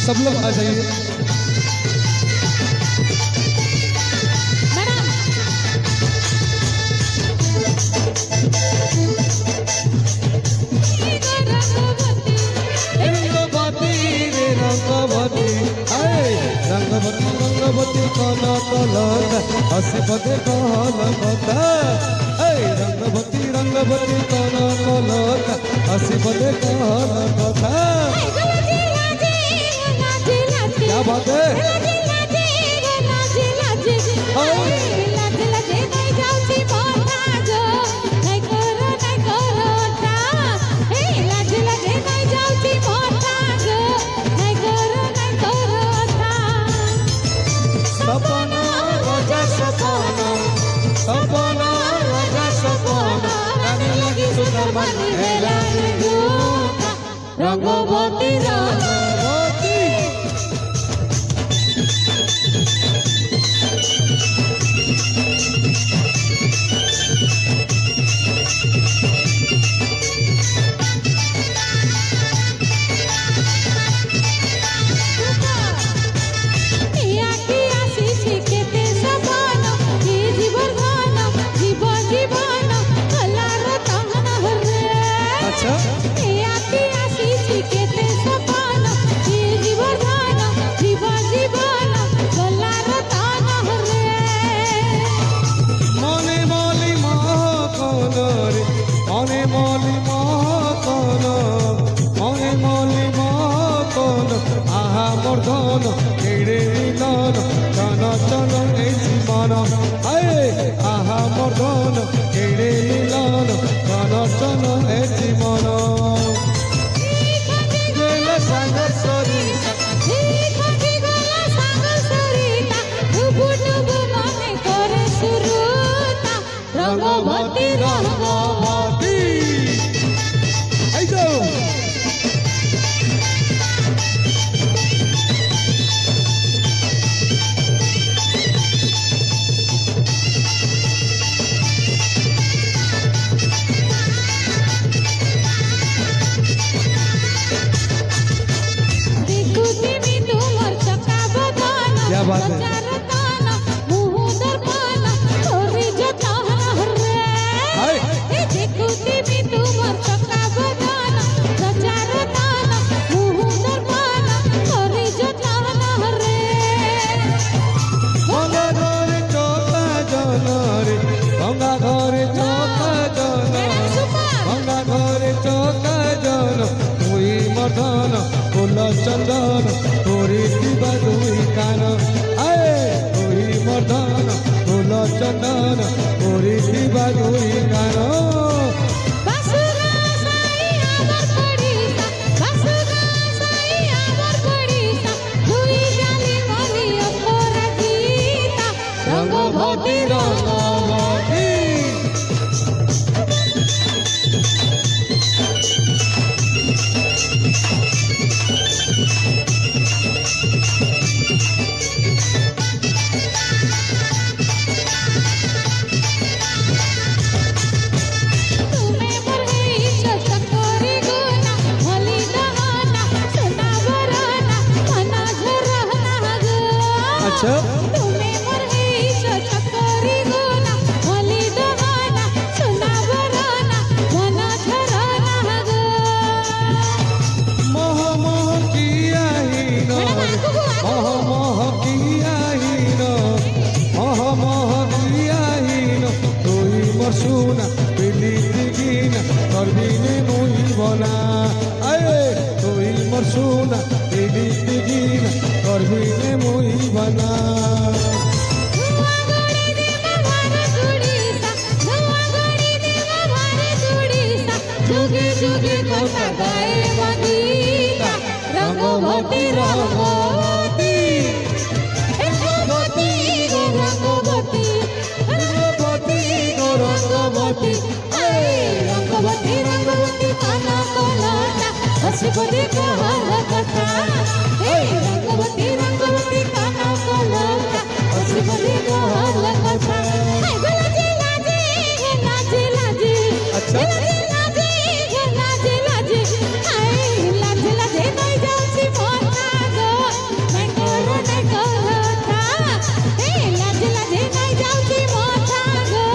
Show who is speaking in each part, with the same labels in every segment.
Speaker 1: सब लोग आ जाइए। रंगवती कल कल हसी पदे कहल बता रंगवती कल कल हसी पदे कहल बता। क्या बात है? रंगवती रंगवती মর্দন কেড়ে মিলন চন চন এই জীবন আহা মর্দন কেড়ে মিলন চন চন এই জীবন। রঙ্গবতী রঙ্গবতী এই তো क्या बात है? चंदन तोरी दिवा दुई कान तोरी मर्दन फूल चंदन तोरी दिवा दुई कान। रंगवती रंगवती अच्छा सुना पिली दिगिन करबिने मुई बना तुई मोर सुना पिली दिगिन करबिने मुई बना। जुगे जुगे কথা গায়ে বনিতা রঙ্গবতী রঙ্গবতী রঙ্গবতী রঙ্গবতী রঙ্গবতী রঙ্গবতী রঙ্গবতী রঙ্গবতী কানা কলটা হসবদে কহল কথা রঙ্গবতী রঙ্গবতী কানা কলটা হসবদে কহল কথা। আচ্ছা
Speaker 2: লাজে লাজে হায় লাজে লাজে নই যাচ্ছি মথা গো নাই করো তা এ লাজে লাজে নই যাচ্ছি মথা গো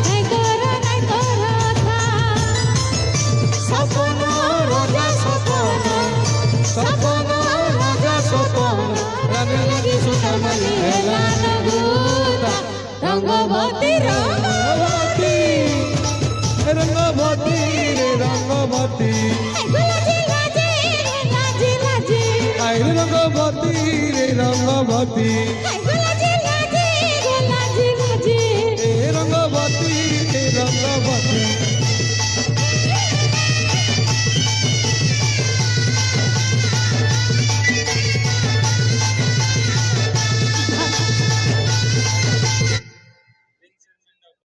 Speaker 2: নাই করো তা
Speaker 1: সপন রাজা সপন সপন রাজা সপন রানে লাগি সুতামালি হেলা
Speaker 2: গুতা রঙ্গবতী
Speaker 1: রঙ্গবতী রঙ্গবতী রে রঙ্গবতী
Speaker 2: লাজে লাজে লাজে লাজে
Speaker 1: আই রঙ্গবতী রে রঙ্গবতী
Speaker 2: হায়